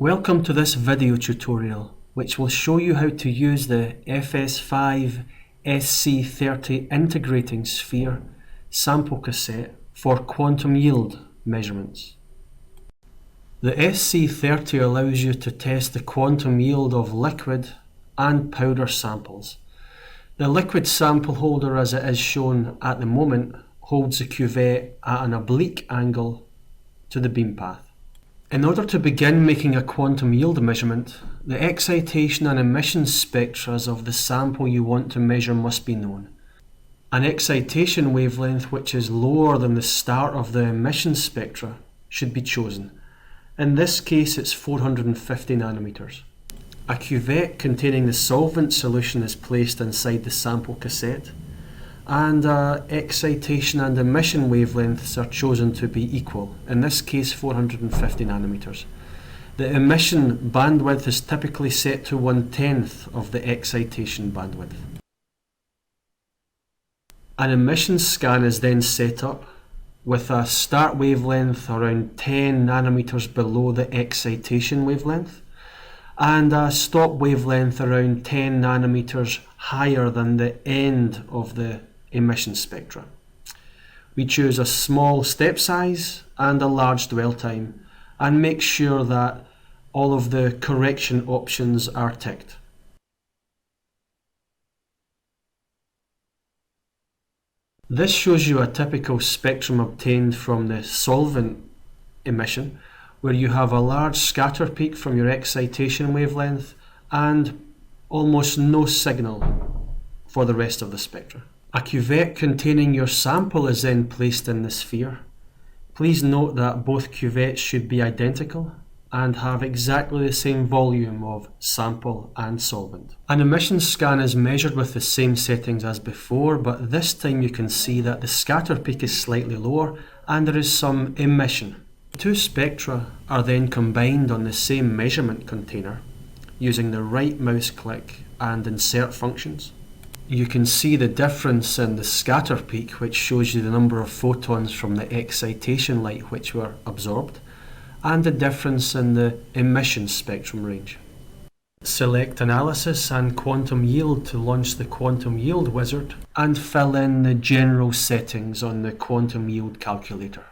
Welcome to this video tutorial, which will show you how to use the FS5 SC30 integrating sphere sample cassette for quantum yield measurements. The SC30 allows you to test the quantum yield of liquid and powder samples. The liquid sample holder, as it is shown at the moment, holds the cuvette at an oblique angle to the beam path. In order to begin making a quantum yield measurement, the excitation and emission spectra of the sample you want to measure must be known. An excitation wavelength which is lower than the start of the emission spectra should be chosen. In this case, it's 450 nanometers. A cuvette containing the solvent solution is placed inside the sample cassette, and excitation and emission wavelengths are chosen to be equal, in this case 450 nanometers. The emission bandwidth is typically set to 1/10 of the excitation bandwidth. An emission scan is then set up with a start wavelength around 10 nanometers below the excitation wavelength and a stop wavelength around 10 nanometers higher than the end of the emission spectra. We choose a small step size and a large dwell time and make sure that all of the correction options are ticked. This shows you a typical spectrum obtained from the solvent emission, where you have a large scatter peak from your excitation wavelength and almost no signal for the rest of the spectra. A cuvette containing your sample is then placed in the sphere. Please note that both cuvettes should be identical and have exactly the same volume of sample and solvent. An emission scan is measured with the same settings as before, but this time you can see that the scatter peak is slightly lower and there is some emission. Two spectra are then combined on the same measurement container using the right mouse click and insert functions. You can see the difference in the scatter peak, which shows you the number of photons from the excitation light which were absorbed, and the difference in the emission spectrum range. Select Analysis and Quantum Yield to launch the Quantum Yield wizard and fill in the general settings on the Quantum Yield calculator.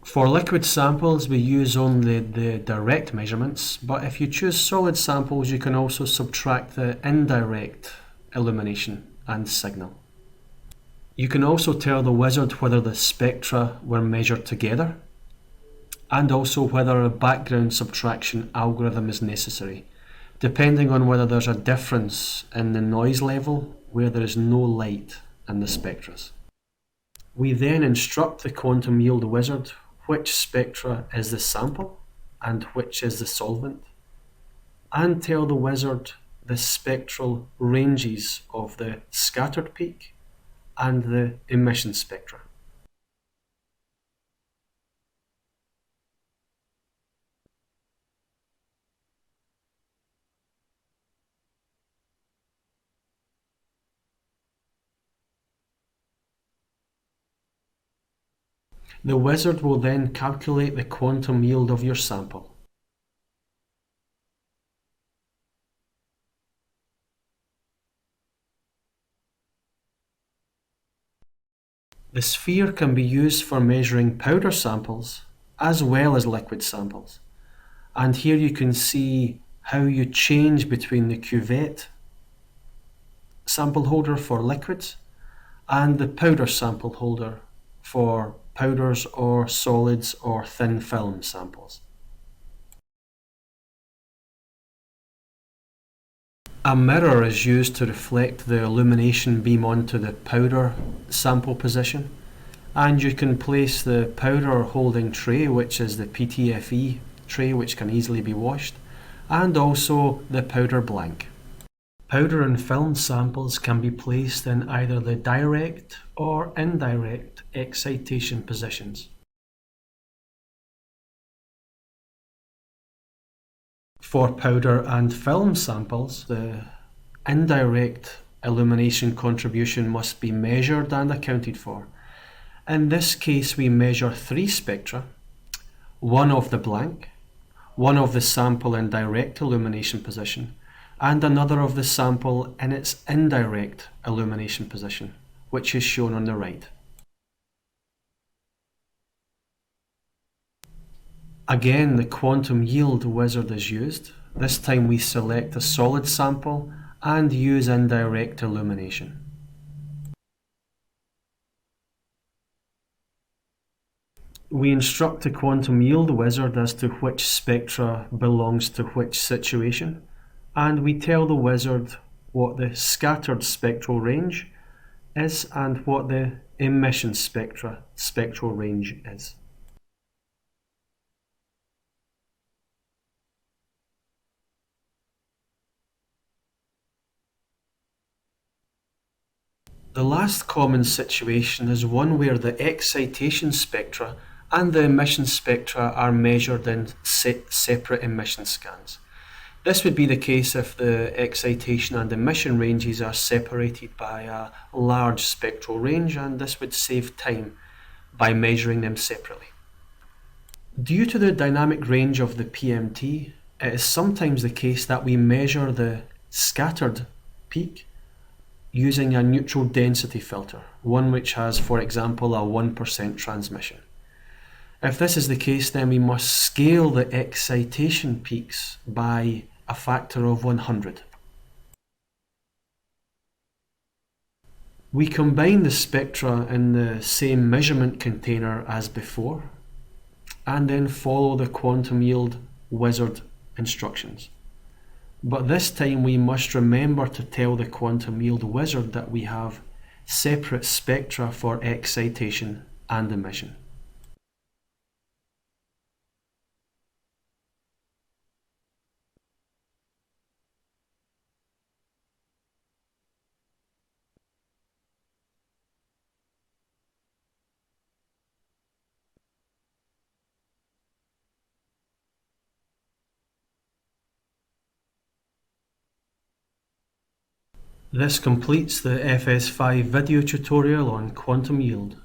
For liquid samples, we use only the direct measurements, but if you choose solid samples, you can also subtract the indirect illumination and signal. You can also tell the wizard whether the spectra were measured together and also whether a background subtraction algorithm is necessary, depending on whether there's a difference in the noise level where there is no light in the spectras. We then instruct the quantum yield wizard which spectra is the sample and which is the solvent, and tell the wizard the spectral ranges of the scattered peak and the emission spectra. The wizard will then calculate the quantum yield of your sample. The sphere can be used for measuring powder samples as well as liquid samples. And here you can see how you change between the cuvette sample holder for liquids and the powder sample holder for powders or solids or thin film samples. A mirror is used to reflect the illumination beam onto the powder sample position, and you can place the powder holding tray, which is the PTFE tray which can easily be washed, and also the powder blank. Powder and film samples can be placed in either the direct or indirect excitation positions. For powder and film samples, the indirect illumination contribution must be measured and accounted for. In this case, we measure 3 spectra, one of the blank, one of the sample in direct illumination position, and another of the sample in its indirect illumination position, which is shown on the right. Again, the quantum yield wizard is used. This time we select a solid sample and use indirect illumination. We instruct the quantum yield wizard as to which spectra belongs to which situation, and we tell the wizard what the scattered spectral range is and what the emission spectral range is. The last common situation is one where the excitation spectra and the emission spectra are measured in separate emission scans. This would be the case if the excitation and emission ranges are separated by a large spectral range, and this would save time by measuring them separately. Due to the dynamic range of the PMT, it is sometimes the case that we measure the scattered peak using a neutral density filter, one which has, for example, a 1% transmission. If this is the case, then we must scale the excitation peaks by a factor of 100. We combine the spectra in the same measurement container as before, and then follow the quantum yield wizard instructions. But this time we must remember to tell the quantum yield wizard that we have separate spectra for excitation and emission. This completes the FS5 video tutorial on quantum yield.